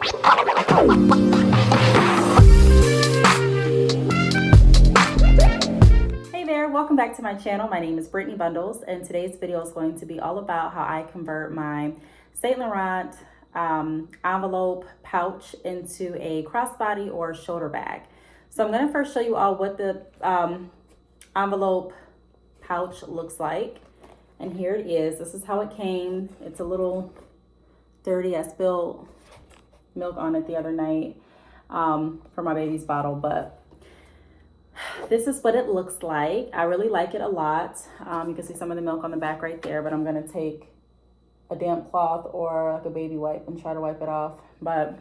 Hey there, welcome back to my channel. My name is Brittney Bundles, and today's video is going to be all about how I convert my Saint Laurent envelope pouch into a crossbody or shoulder bag. So I'm going to first show you all what the envelope pouch looks like. And here it is. This is how it came. It's a little dirty. I spilled milk on it the other night for my baby's bottle, but this is what it looks like. I really like it a lot. You can see some of the milk on the back right there, but I'm gonna take a damp cloth or like a baby wipe and try to wipe it off. But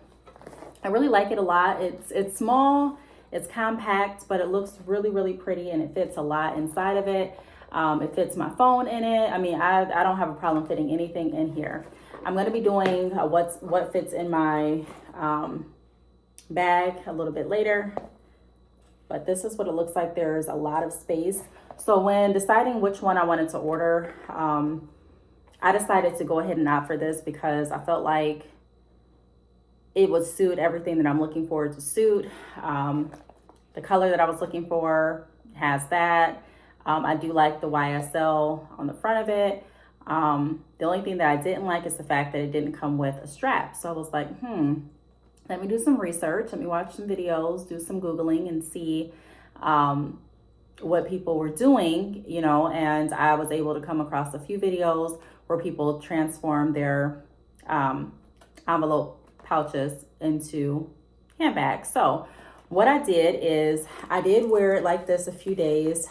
I really like it a lot. It's small, it's compact, but it looks really, really pretty, and it fits a lot inside of it. It fits my phone in it. I mean, I don't have a problem fitting anything in here. I'm gonna be doing what fits in my bag a little bit later. But this is what it looks like. There's a lot of space. So when deciding which one I wanted to order, I decided to go ahead and opt for this because I felt like it would suit everything that I'm looking for to suit. The color that I was looking for has that. I do like the YSL on the front of it. The only thing that I didn't like is the fact that it didn't come with a strap. So I was like, let me do some research. Let me watch some videos, do some Googling, and see what people were doing, you know, and I was able to come across a few videos where people transform their envelope pouches into handbags. So what I did is I did wear it like this a few days.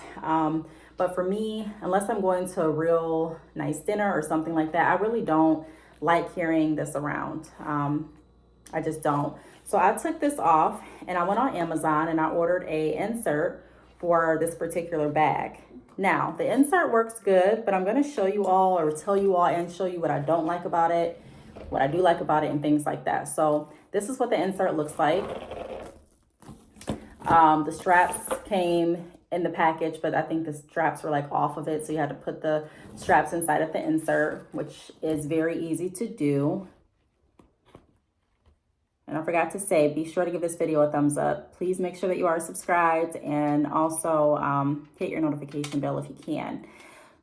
But for me, unless I'm going to a real nice dinner or something like that, I really don't like carrying this around. I just don't. So I took this off and I went on Amazon and I ordered a insert for this particular bag. Now, the insert works good, but I'm going to show you all, or tell you all and show you what I don't like about it, what I do like about it, and things like that. So this is what the insert looks like. The straps came in the package, but I think the straps were like off of it. So you had to put the straps inside of the insert, which is very easy to do. And I forgot to say, be sure to give this video a thumbs up. Please make sure that you are subscribed, and also hit your notification bell if you can.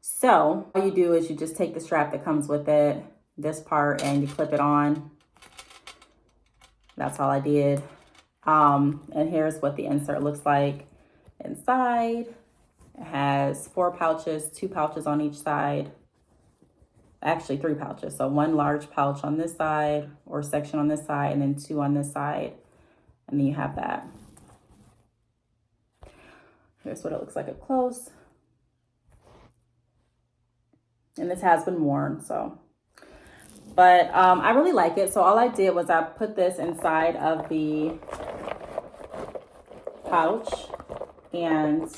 So all you do is you just take the strap that comes with it, this part, and you clip it on. That's all I did. And here's what the insert looks like inside. It has 4 pouches, 2 pouches on each side. Actually 3 pouches. So 1 large pouch on this side, or section on this side, and then 2 on this side. And then you have that. Here's what it looks like up close. And this has been worn, so. But I really like it. So all I did was I put this inside of the pouch, and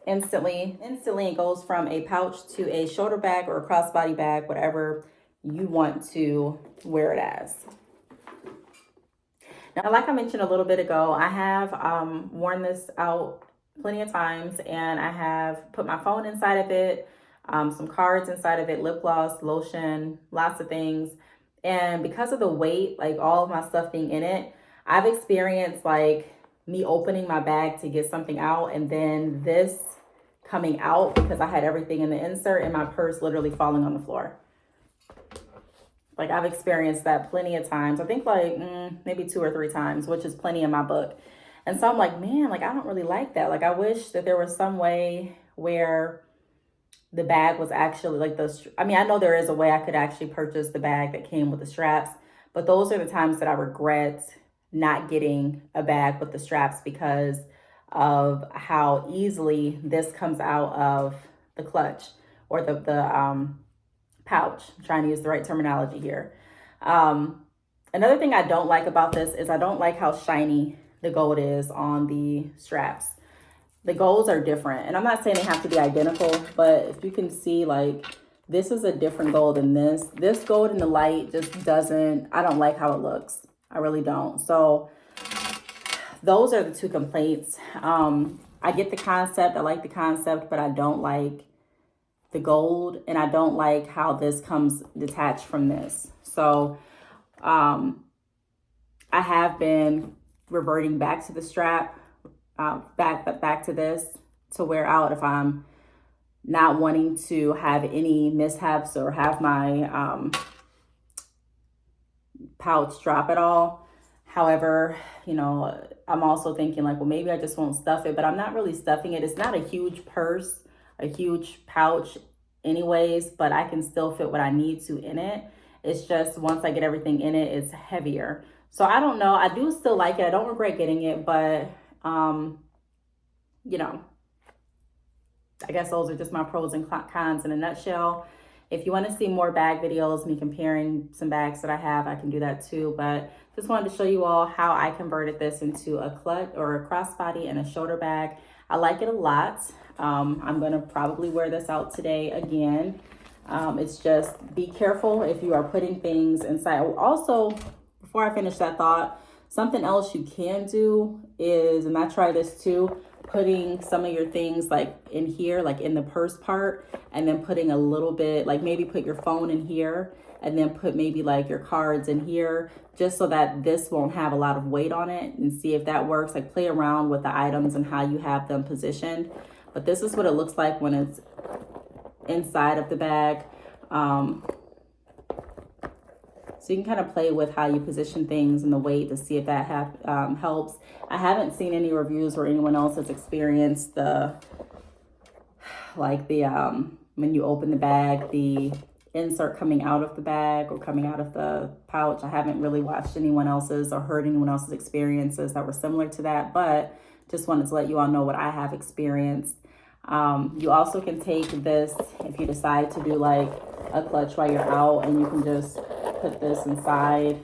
instantly it goes from a pouch to a shoulder bag or a crossbody bag, whatever you want to wear it as. Now, like I mentioned a little bit ago, I have worn this out plenty of times, and I have put my phone inside of it, some cards inside of it, lip gloss, lotion, lots of things. And because of the weight, like all of my stuff being in it, I've experienced like me opening my bag to get something out, and then this coming out because I had everything in the insert, and my purse literally falling on the floor. Like, I've experienced that plenty of times. I think like maybe 2 or 3 times, which is plenty in my book. And so I'm like, man, like, I don't really like that. Like, I wish that there was some way where the bag was actually like I mean, I know there is a way I could actually purchase the bag that came with the straps, but those are the times that I regret not getting a bag with the straps because of how easily this comes out of the clutch or the pouch. I'm trying to use the right terminology here. Another thing I don't like about this is I don't like how shiny the gold is on the straps. The golds are different, and I'm not saying they have to be identical, but if you can see, like, this is a different gold than this. This gold in the light just doesn't, I don't like how it looks. I really don't. So those are the 2 complaints. I get the concept. I like the concept, but I don't like the gold, and I don't like how this comes detached from this. So I have been reverting back to the strap, back to this to wear out if I'm not wanting to have any mishaps or have my pouch drop at all. However, you know, I'm also thinking like, well, maybe I just won't stuff it, but I'm not really stuffing it. It's not a huge purse, a huge pouch anyways, but I can still fit what I need to in it. It's just once I get everything in it, it's heavier. So I don't know. I do still like it. I don't regret getting it, but you know, I guess those are just my pros and cons in a nutshell. If you want to see more bag videos, me comparing some bags that I have, I can do that too. But just wanted to show you all how I converted this into a clutch or a crossbody and a shoulder bag. I like it a lot. I'm going to probably wear this out today again. It's just be careful if you are putting things inside. Also, before I finish that thought, something else you can do is, and I try this too, putting some of your things like in here, like in the purse part, and then putting a little bit, like maybe put your phone in here and then put maybe like your cards in here, just so that this won't have a lot of weight on it, and see if that works. Like play around with the items and how you have them positioned. But this is what it looks like when it's inside of the bag. So you can kind of play with how you position things and the weight to see if that helps. I haven't seen any reviews where anyone else has experienced the when you open the bag, the insert coming out of the bag or coming out of the pouch. I haven't really watched anyone else's or heard anyone else's experiences that were similar to that, but just wanted to let you all know what I have experienced. You also can take this if you decide to do like a clutch while you're out, and you can just put this inside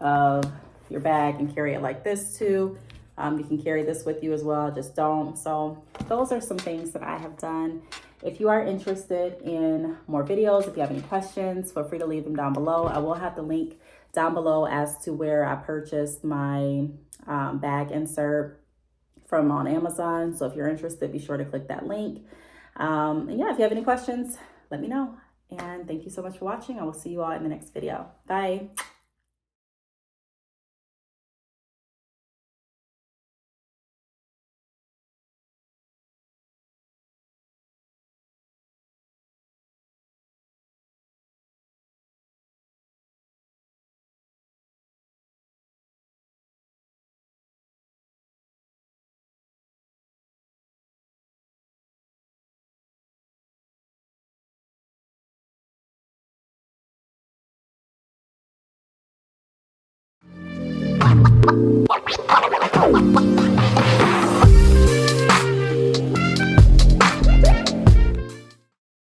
of your bag and carry it like this too. You can carry this with you as well, just don't. So those are some things that I have done. If you are interested in more videos, if you have any questions, feel free to leave them down below. I will have the link down below as to where I purchased my bag insert from on Amazon. So if you're interested, be sure to click that link. And yeah, if you have any questions, let me know. And thank you so much for watching. I will see you all in the next video. Bye.